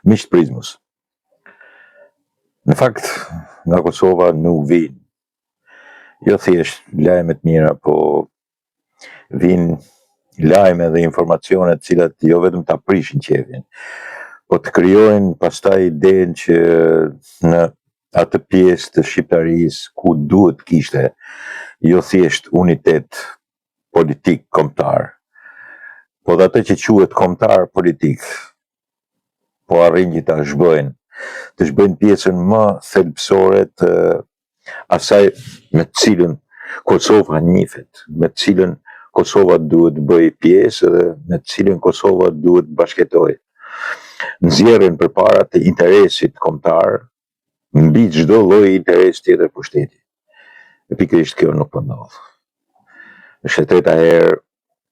Miqtë Prizmës. Në fakt, nga Kosova nuk vinë, jo thjesht lajmet mira, po vinë lajme dhe informacionet cilat jo vetëm ta prishin qefin, po të krijojnë pastaj idenë që në atë pjesë të Shqipërisë ku duhet kishte jo thjesht unitet politik kombëtar, po dhe atë që quhet kombëtar politik, po arrin që ta zhbëjnë, të zhbëjnë pjesën më thelbësore të asaj me të cilën Kosova njihet, me të cilën Kosova duhet bëj pjesë dhe me të cilën Kosova duhet bashkëtojë. Nxjerrin përpara të interesit kombëtar mbi çdo lloj interes tjetër pushteti. E pikërisht kjo nuk po ndodh. Është e treta herë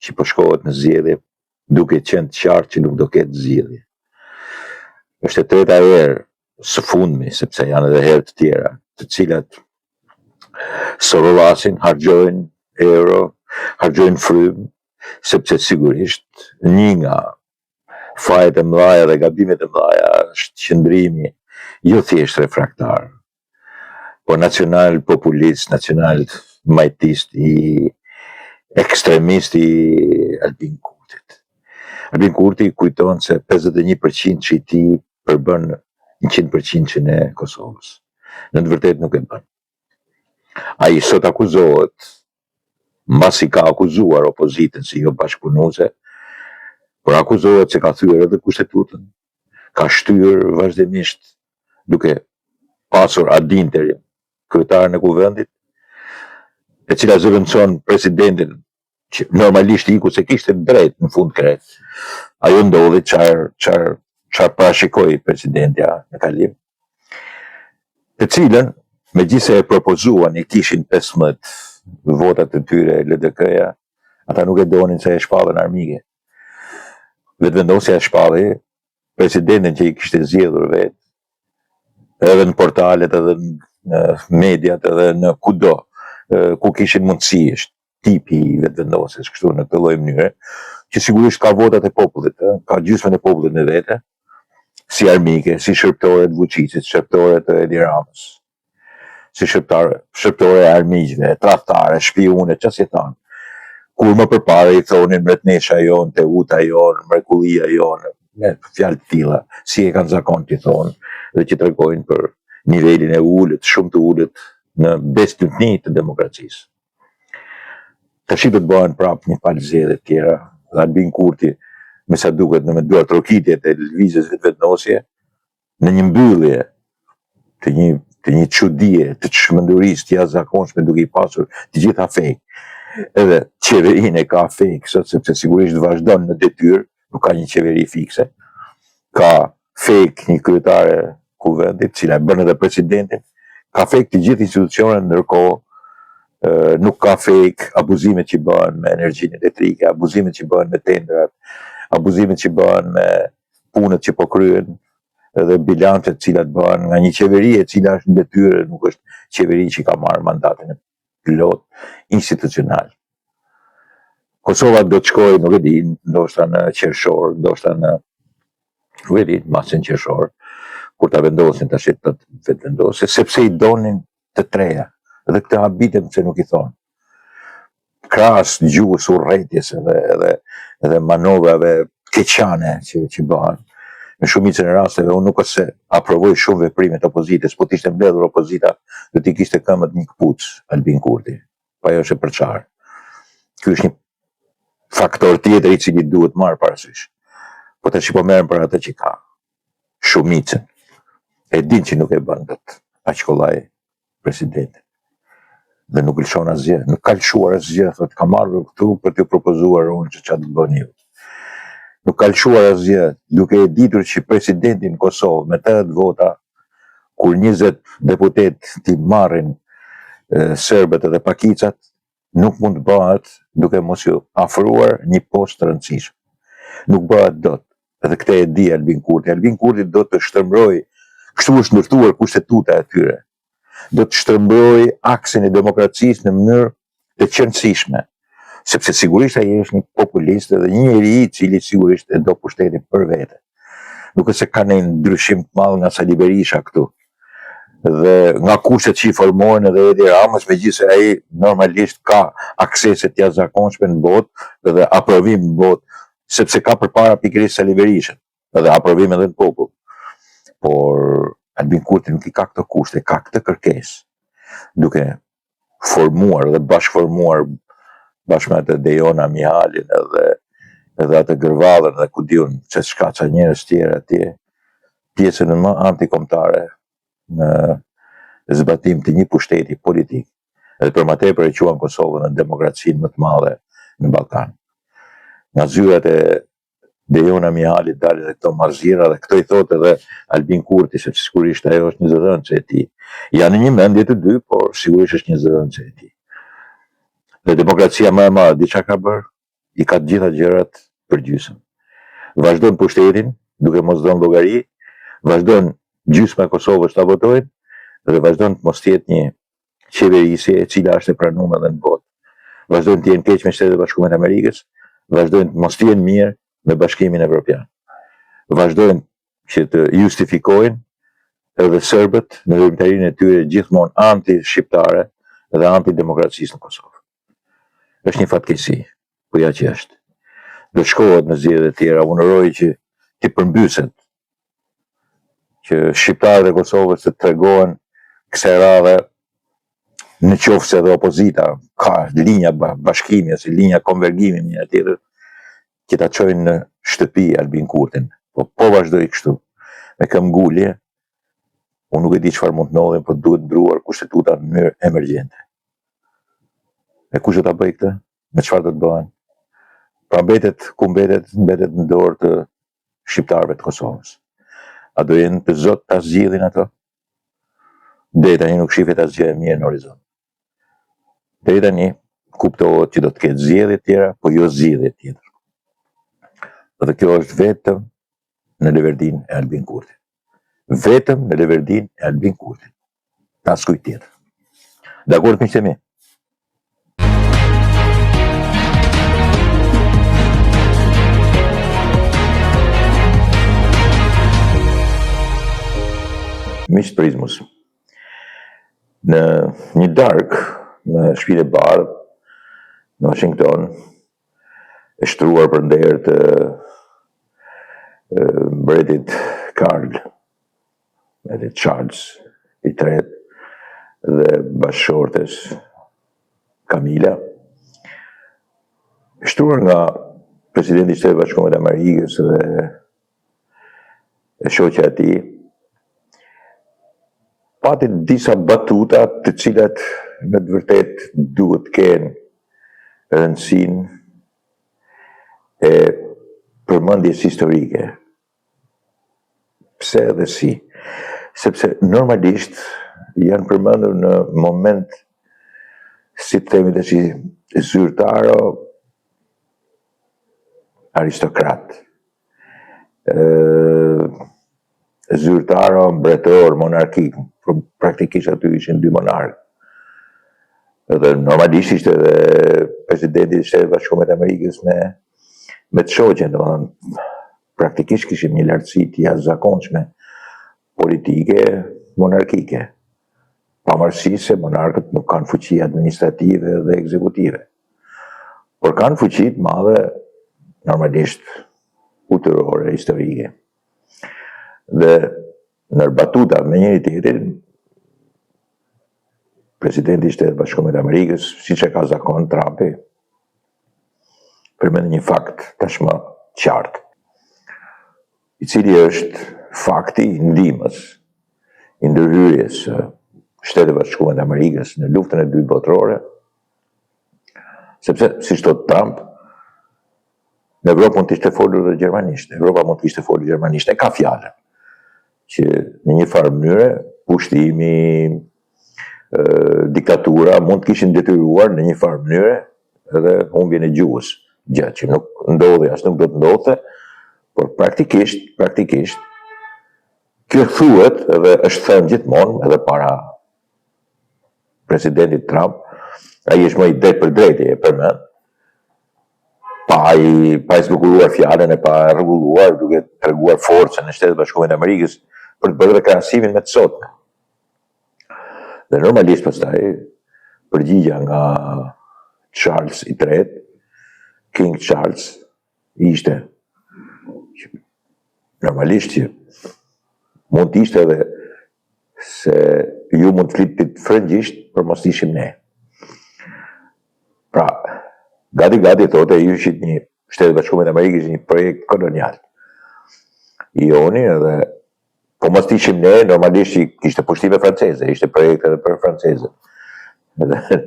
që po shkohet në zgjedhje duke qenë të qartë që nuk do ketë zgjedhje. Është e treta herë së fundmi, sepse janë edhe herë të tjera, të cilat sorollasin, harxojnë euro, harxojnë frymë, sepse sigurisht një nga fajet e mëdha dhe gabimet e mëdha është qëndrimi jo thjesht refraktar, po nacional populist, nacional majtist i ekstremist i Albin Kurtit. Albin Kurti kujton se 51% që i tij përbën 100% e Kosovës. Në të vërtetë nuk e bën. Ai sot akuzohet, mbasi ka akuzuar opozitën si jo bashkëpunuese, por akuzohet se ka thyer edhe kushtetutën, ka shtyr vazhdimisht duke pasur ad interim kryetaren e kuvendit, e cila zëvendëson presidentin që normalisht iku se kishte drejt në fund krejt. Ajo ndodhi çfarë parashikoi presidentja në kalim, të cilën megjithse e propozuan, i kishin 15 votat e tyre LDK-ja, ata nuk e donin se e shpallën armike. Vetëvendosja e shpalli presidentin që i kishte zgjedhur vetë, edhe në portalet, edhe në mediat, edhe në kudo ku kishin mundësi, është tipi i vetëvendosjes, kështu në këtë lloj mënyre, që sigurisht ka votat e popullit, ka gjysmën e popullit në vete, si armike, si shërptore të Vučićit, shërptore të Edi Ramës, si shërptore e armiqve, tradhtare, shpiune, çfarë si thonë. Kur më përpara i thonin mretnesha jonë, teuta jonë, mrekullia jonë, me fjalë të tilla, si e kanë zakon t'i thonë, dhe që tregojnë për nivelin e ulët, shumë të ulët në besëtyrtni të demokracisë. Tashi do të bëhen prapë një palë zgjedhje të tjera, dhe Albin Kurti, me sa duket në me duar trokitjet e lëvizjes vetëvendosje, në një mbyllje të një çudie, të çmendurisë të jashtëzakonshme, duke i pasur të gjitha fake. Edhe qeverinë e ka fake sot, sepse sigurisht vazhdon në detyrë, nuk ka një qeveri fikse. Ka fake një kryetare kuvendit, cila e bën edhe presidentin, ka fake të gjithë institucionet, ndërkohë nuk ka fake abuzimet që bëhen me energjinë elektrike, abuzimet që bëhen me tendrat, abuzimet që bëhen me punët që po kryen, edhe bilancet cilat bëhen nga një qeveri e cila është në detyrë, nuk është qeveri që ka marrë mandatin e plot institucional. Kosova do të shkojë, nuk e di, ndoshta në qershor, ndoshta në, nuk e di, masën qershor, kur ta vendosin tash të vetvendosje, sepse i donin të treja, dhe këtë habitem se nuk i thonë. Krahas gjuhës urrëties edhe manovrave keqane që bëhen. Në shumicën e rasteve, unë nuk është se aprovoj shumë veprimet opozitës, po t'ishte mbledhur opozita, do t'i kishte këmbët një këpucë Albin Kurti. Pa jo është e përçarë. Ky është një faktor tjetër i cili duhet marrë parasysh. Po tash po merren për atë që ka. Shumicën. E din që nuk e bën dot aq kollaj presidentin. Dhe nuk lëshon asgjë, nuk ka lëshuar asgjë, thotë ka marrë këtu për t'ju propozuar unë që çfarë të bëni ju. Nuk ka lëshuar asgjë, duke e ditur që presidentin Kosovë me 80 vota, kur 20 deputet t'i marrin serbët edhe pakicat, nuk mund të bëhet duke mos ju afruar një postë të rëndësishëm. Nuk bëhet dot. Edhe këtë e di Albin Kurti. Albin Kurti do të shtrëmbrojë, kështu është ndërtuar kushtetuta e tyre, do të shtrëmbrojë aksin e demokracisë në mënyrë të qëndësishme. Sepse sigurisht ai është një populist dhe një njeri i cili sigurisht e do pushtetin për vete. nuk është se ka një ndryshim të madh nga Sali Berisha këtu. Dhe nga kushtet që i formohen edhe Edi Ramës, megjithëse ai normalisht ka aksese të jashtëzakonshme në botë dhe aprovim në botë, sepse ka përpara pikërisht Sali Berishën, edhe aprovim edhe në popull. Por Albin Kurti nuk i ka këto kushte, ka këtë kërkesë, duke formuar dhe bashkëformuar bashkë me atë Dejona Mihalin edhe atë Gërvallën dhe ku diun se çka ca njerëz tjerë atje, pjesën më antikombëtare në zbatim të një pushteti politik. Edhe për më tepër e quan Kosovën në demokracinë më të madhe në Ballkan. Nga zyrat e Dejona Mihalit dalin dhe këto marzira dhe këto i thotë edhe Albin Kurti, sepse sigurisht ajo është një zëdhënëse e tij. Janë një mendje të dy, por sigurisht është një zëdhënëse e tij. Dhe demokracia më e madhe di çka ka bërë? I ka të gjitha gjërat përgjysëm. Vazhdon pushtetin, duke mos dhënë llogari, vazhdon gjysma e Kosovës ta votojnë dhe vazhdon të mos jetë një qeverisje e cila është e pranuar edhe në botë. Vazhdojnë të jenë keq me Shtetet e Bashkuara të Amerikës, vazhdojnë të mos jenë mirë me Bashkimin Evropian. Vazhdojnë që të justifikojnë edhe serbët në veprimtarinë e tyre gjithmonë anti-shqiptare dhe anti-demokracisë në Kosovë. Është një fatkeqësi, po ja që është. Do shkohet në zgjedhjet e tjera, unë uroj që të përmbyset, që shqiptarët e Kosovës të tregohen kësaj radhe, në qoftë se edhe opozita ka linja bashkimi ose linja konvergimi me një tjetër, që ta çojnë në shtëpi Albin Kurtin. Po vazhdoj kështu, me këmbgulje, unë nuk e di çfarë mund të ndodhi, po duhet ndruar kushtetuta në mënyrë emergjente. E kush do ta bëj këtë? Me çfarë do të bëhen? Pra mbetet në dorë të shqiptarëve të Kosovës. A do jenë të zot ta zgjidhin ato? Deri tani nuk shihet asgjë e mirë në horizont. Deri tani kuptohet që do të ketë zgjedhje tjera, po jo zgjedhje tjetër. Dhe kjo është vetëm në leverdin e Albin Kurti. Vetëm në leverdin e Albin Kurti. Askuj tjetër. Dakord miq të mi? Miq Prizmus. Në një darkë në shtëpinë e bardhë në Washington, e shtruar për nder të mbretit Karl, mbretit Charles i tretë dhe bashkëshortes Kamila, e shtruar nga presidenti i Shtetit Bashkuar të Amerikës dhe e shoqja e tij, pati disa batuta të cilat me të vërtet duhet të kenë rëndësinë e përmendjes historike. Pse edhe si? Sepse normalisht janë përmendur në moment, si të themi tash, zyrtaro aristokrat, zyrtaro mbretëror monarkik, praktikisht aty ishin dy monarkë. Edhe normalisht ishte edhe presidenti i Shtetit Bashkuar të Amerikës me të shoqen, domethënë praktikisht kishim një lartësi të jashtëzakonshme politike monarkike, pavarësisht se monarkët nuk kanë fuqi administrative dhe ekzekutive, por kanë fuqi të madhe normalisht utërore, historike. Dhe në batuta me njëri tjetrin, presidenti i Shtetit Bashkuar të Amerikës, siç e ka zakon Trumpi, përmend një fakt tashmë qartë, i cili është fakti i ndihmës, i ndërhyrjes së Shtetit Bashkuar të Amerikës në luftën e dytë botërore, sepse, siç thot Trump, në Evropë mund të ishte folur dhe gjermanisht, Evropa mund të ishte folur gjermanisht, e ka fjalën, që në një farë mënyre, pushtimi, diktatura mund të kishin detyruar në një farë mënyre edhe humbjen e gjuhës, gjë që nuk ndodhi, as nuk do të ndodhte, por praktikisht kjo thuhet edhe është thënë gjithmonë edhe para presidentit Trump, ai është më i drejtë për drejtë, e përmend, pa i zbukuruar fjalën e pa rregulluar, duke treguar forcën e Shtetit Bashkuar të Amerikës për të bërë krahasimin me të sotme. Dhe normalisht pastaj përgjigja nga Charles III, King Charles, ishte normalisht që mund të ishte edhe se ju mund të flitit frëngjisht për mos ishim ne. Pra, gati thote ju ishit një Shtetet Bashkuar të Amerikës një projekt kolonial. Joni edhe po mos ishim ne, normalisht ishte pushtime franceze, ishte projekt edhe për franceze. Edhe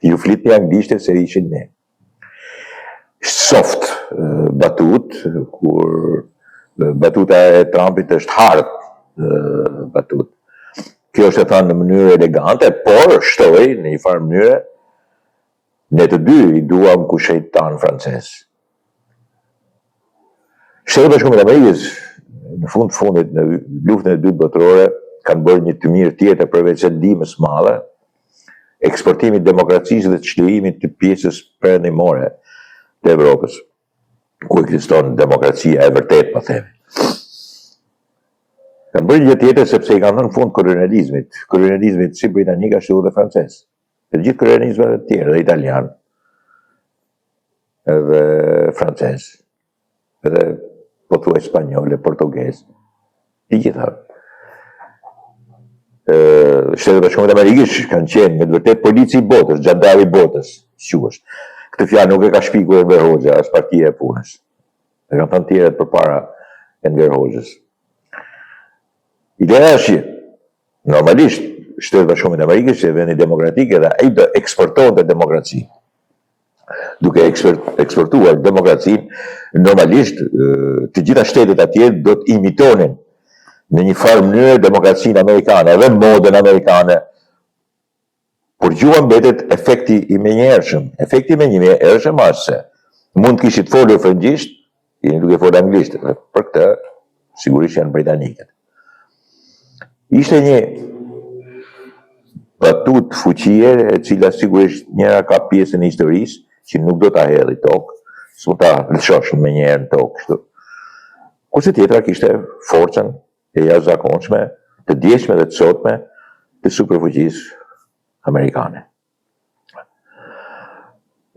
ju flitni anglisht se ishin ne. Soft batut, kur batuta e Trumpit është hard batut. Kjo është e thënë në mënyrë elegante, por shtoj në një farë mënyrë ne të dy i duam kushejt tanë francez. Shtetet Bashkuar të Amerikës në fundit në luftën e dytë botërore kanë bërë një të mirë tjetër përveç e ndihmës madhe, eksportimit demokracisë dhe çlirimit të pjesës perëndimore të Evropës, ku ekziston demokracia e vërtet, po themi. Kanë bërë një tjetër sepse i kanë dhënë fund kolonializmit si britanik ashtu dhe francez. Të gjithë kolonizmat e tjerë, dhe italian, edhe francez, edhe po thuaj spanjole, portugez, të gjitha. Shtetet Bashkuar të Amerikës kanë qenë me të vërtet polici i botës, gjandari i botës, quhesh. Këtë fjalë nuk e ka shpikur Enver Hoxha, as partia e punës. E kanë thënë tjerët përpara Enver Hoxhës. Ideja është që normalisht Shtetet Bashkuar të Amerikës që vendi demokratik edhe ai do eksportonte demokraci. Duke eksportuar demokracinë, normalisht të gjitha shtetet atje do të imitonin në një farë mënyrë demokracinë amerikane, edhe modën amerikane, por gjua mbetet efekti i menjëhershëm. Efekti i menjëhershëm është se mund kishit folur frëngjisht, jeni duke folur anglisht, për këtë sigurisht janë britanikët. Ishte një batut fuqie e cila sigurisht njëra ka pjesën e historisë që nuk do ta hedhë tokë, s'u ta lëshosh më njëherë në tokë kështu. Kurse tjetra kishte forcën e jashtëzakonshme, të djeshme dhe të sotme të superfuqisë amerikane.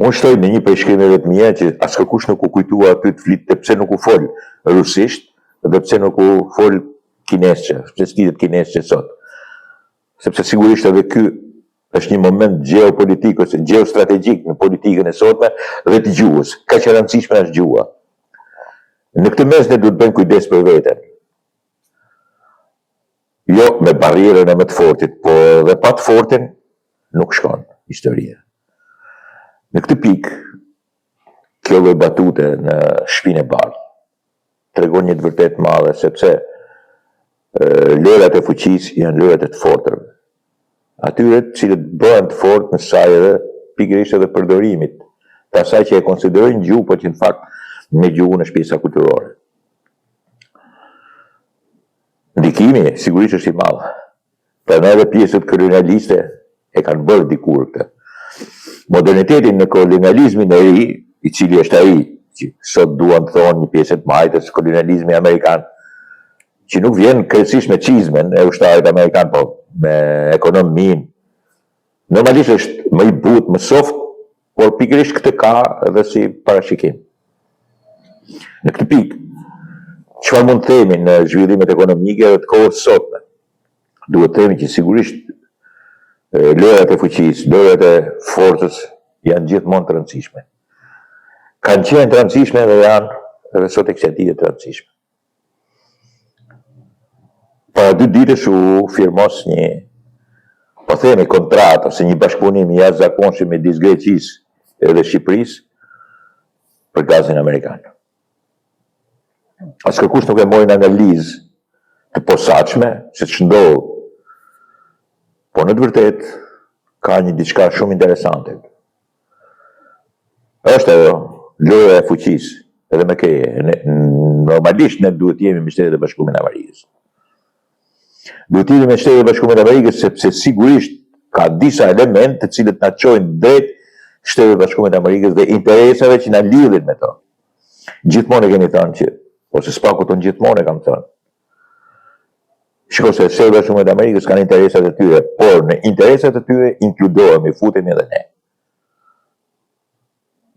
Unë shtoj me një prej shkrimeve të mia që as kërkush nuk u kujtua aty të flitë pse nuk u fol rusisht dhe pse nuk u fol kinesçe, pse s'litet kinesçe sot. Sepse sigurisht edhe ky është një moment geopolitik ose geostrategjik në politikën e sotme dhe të gjuhës. Kaq e rëndësishme është gjuha. Në këtë mes ne duhet bëjmë kujdes për veten. Jo me barrierën e më të fortit, por dhe pa të fortin nuk shkon historia. Në këtë pikë, kjo lloj batute në Shtëpinë e Bardhë tregon një të vërtet madhe, sepse lojrat e fuqisë janë lojrat e të fortërve. Atyre të cilët bëhen të fortë në saj edhe pikërisht edhe përdorimit të asaj që e konsiderojnë gjuhë, por që në fakt me gjuhën është pjesa kulturore. Ndikimi sigurisht është i madh. Prandaj edhe pjesët kolonialiste e kanë bërë dikur këtë. Modernitetin në kolonializmin e ri, i cili është ai që sot duan të thonë një pjesë të majtës kolonializmi amerikan, që nuk vjen krejtësisht me çizmen e ushtarit amerikan, po me ekonominë. Normalisht është më i butë, më soft, por pikërisht këtë ka edhe si parashikim. Në këtë pikë, çfarë mund të themi në zhvillimet ekonomike dhe të kohës sotme? Duhet të themi që sigurisht lojrat e fuqisë, lojrat e forcës janë gjithmonë të rëndësishme. Kanë qenë të rëndësishme dhe janë edhe sot e kësaj dite të rëndësishme. Para 2 ditësh u firmos një, po themi, kontratë ose një bashkëpunim i jashtëzakonshëm midis Greqisë edhe Shqipërisë për gazin amerikan. As kërkush nuk e mori në analizë të posaçme se ç'ndodh. Po në të vërtet ka një diçka shumë interesante. Është ajo loja e fuqisë, edhe me keje. Normalisht ne duhet jemi me Shtetet e Bashkuara të Amerikës. Duhet jemi me Shtetet e Bashkuara të Amerikës sepse sigurisht ka disa elemente të cilët na çojnë drejt Shtetet e Bashkuara të Amerikës dhe interesave që na lidhin me to. Gjithmonë e kemi thënë që, ose s'paku tonë gjithmonë e kam thënë, shiko se Shtetet e Bashkuara të Amerikës kanë interesat e tyre, por në interesat e tyre inkludohemi, futemi edhe ne.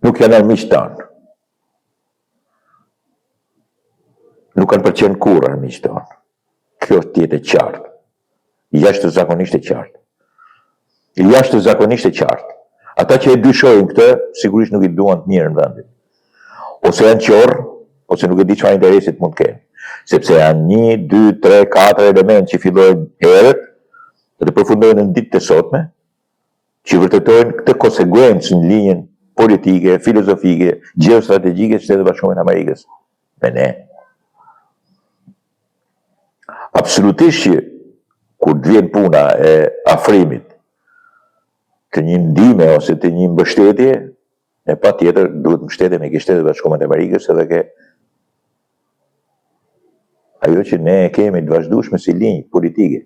Nuk janë armiqtë tanë. Nuk kanë përqenë kurrë armiqtë tanë. Kjo tjetë e qartë. Jashtëzakonisht e qartë. Jashtëzakonisht e qartë. Ata që e dyshojnë këtë, sigurisht nuk i duan të mirë në vendin. Ose janë qorë, ose nuk e di çfarë interesit mund të kenë. Sepse janë 1, 2, 3, 4 element që fillojnë herët dhe përfundojnë në ditët e sotme, që vërtetojnë këtë konsekuencë në linjën politike, filozofike, gjeostrategjike të Shtetit Bashkuar të Amerikës me ne. Absolutisht që kur të vjen puna e afrimit të një ndihme ose të një mbështetje, e patjetër duhet mbështetemi ke Shtetet Bashkuara të Amerikës edhe ke ajo që ne kemi të vazhdueshme si linjë politike.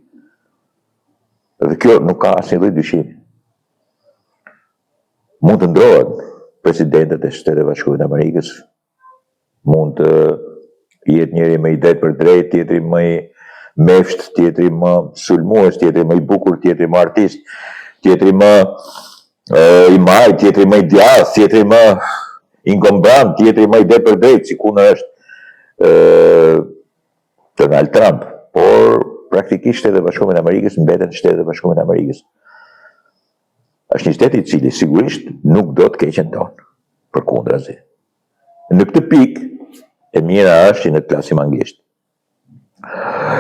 Dhe kjo nuk ka asnjë lloj dyshimi. Mund të ndrohen presidentët e Shtetit Bashkuar të Amerikës, mund të jetë njëri më i drejtë për drejtë, tjetri më i mefsht, tjetri më sulmues, tjetri më i bukur, tjetri më artist, tjetri më i maj, tjetri më i djathtë, tjetri më ingombrant, tjetri më i drejtë për drejtë, si kundër është Donald Trump, por praktikisht Shtetet e Bashkuara të Amerikës mbeten Shtetet e Bashkuara të Amerikës. Është një shtet i cili sigurisht nuk do të keqen tonë, përkundrazi. Në këtë pikë, e mira është që në të klasim anglisht.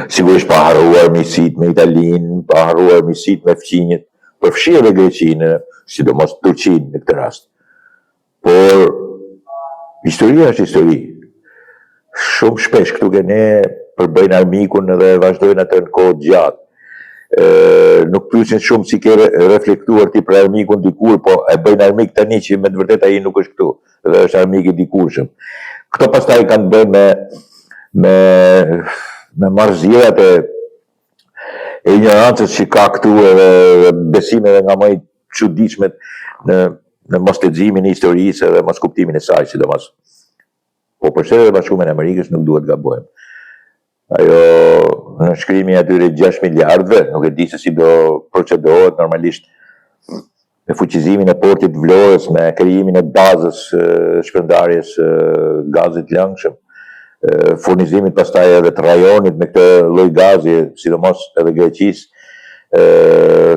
Sigurisht pa harruar miqësitë me Italinë, pa harruar miqësitë me fqinjet, përfshi edhe Greqinë, sidomos Turqinë në këtë rast. Por historia është histori. Shumë shpesh këtu ke ne përbëjnë armikun dhe vazhdojnë atë në kohë gjatë. Nuk pyesin shumë si ke reflektuar ti për armikun dikur, po e bëjnë armik tani që me të vërtetë ai nuk është këtu, dhe është armik i dikurshëm. Këto pastaj kanë bërë me marrëzierat e ignorancës që ka këtu edhe besimeve nga më i çuditshmet në mos leximin e historisë dhe mos kuptimin e saj, sidomos. Po për Shtetet e Bashkuara të Amerikës nuk duhet gabojmë. Ajo në shkrimi atyre 6 miliardëve, nuk e di se si do procedohet normalisht me fuqizimin e portit Vlorës, me krijimin e bazës shpërndarjes gazit lëngshëm, furnizimit pastaj edhe të rajonit me këtë lloj gazi, sidomos edhe Greqisë,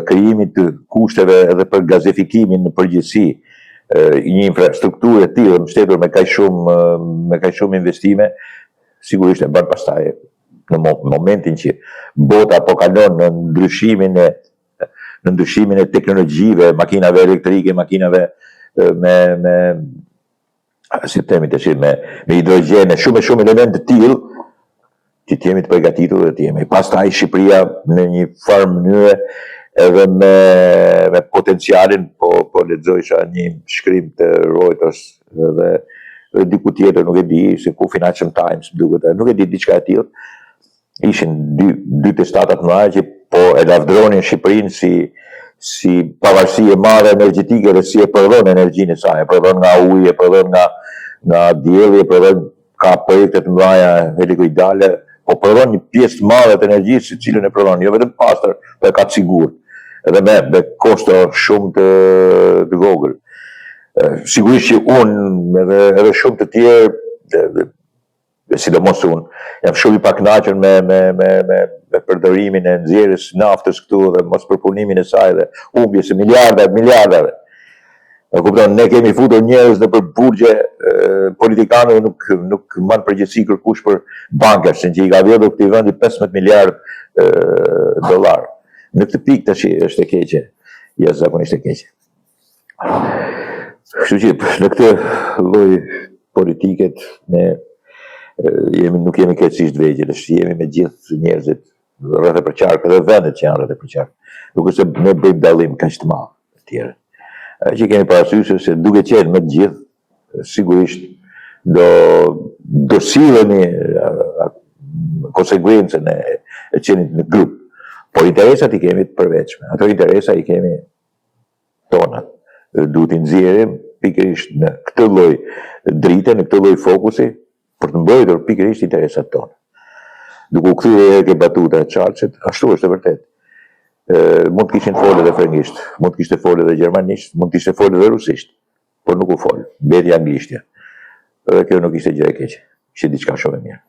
krijimit të kushteve edhe për gazifikimin në përgjithësi, një infrastrukturë e tillë mbështetur me kaq shumë investime, sigurisht e bën pastaj në momentin që bota po kalon në ndryshimin e teknologjive, makinave elektrike, makinave me si themi tash me hidrogjen, shumë elemente të tillë që të jemi të përgatitur dhe të jemi. Pastaj Shqipëria në një farë mënyrë edhe me potencialin, po lexoisha një shkrim të Reuters dhe diku tjetër, nuk e di, se ku Financial Times, duket, nuk e di diçka e tillë. Ishin dy testatat mëdha që po e lavdronin Shqipërinë si pavarësi e madhe energjetike dhe si e prodhon energjinë e saj, e prodhon nga uji, e prodhon nga dielli, e prodhon ka projekte të mëdha helikoidale, po prodhon një pjesë të madhe të energjisë, cilën e prodhon jo vetëm pastër, por e ka të sigurt, edhe me kosto shumë të vogël. Sigurisht që unë edhe shumë të tjerë, sidomos unë, jam shumë i pakënaqur me përdorimin e nxjerrjes naftës këtu dhe mos përpunimin e saj dhe humbjes së miliardave. E kupton, ne kemi futur njerëz nëpër burgje, politikanët nuk marrin përgjegjësi kërkush për bankat, që i ka vjedhur këtij vendi 15 miliardë dollar. Në këtë pikë tash është e keqe, jashtëzakonisht e keqe. Kështu që në këtë lloj politiket ne nuk jemi keqësisht vegjël, jemi me gjithë njerëzit rreth e përqark dhe vendet që janë rreth e përqark. Nuk është se ne bëjmë dallim kaq të madh të tjerë. Që kemi parasysh se duke qenë me të gjithë, sigurisht do sillemi konsekuencën e qenit në grup. Por interesat i kemi të përveçme. Ato interesa i kemi tonat. duhet i nxjerrim pikërisht në këtë lloj drite, në këtë lloj fokusi, për të mbrojtur pikërisht interesat tonë. Duke u kthyer edhe ke batuta e Charlesit, ashtu është e vërtet. Mund të kishin folë edhe frëngisht, mund të kishte folë edhe gjermanisht, mund të kishte folë edhe rusisht, por nuk u folë, mbeti anglishtja. Dhe kjo nuk ishte gjë e keqe, ishte diçka shumë e mirë.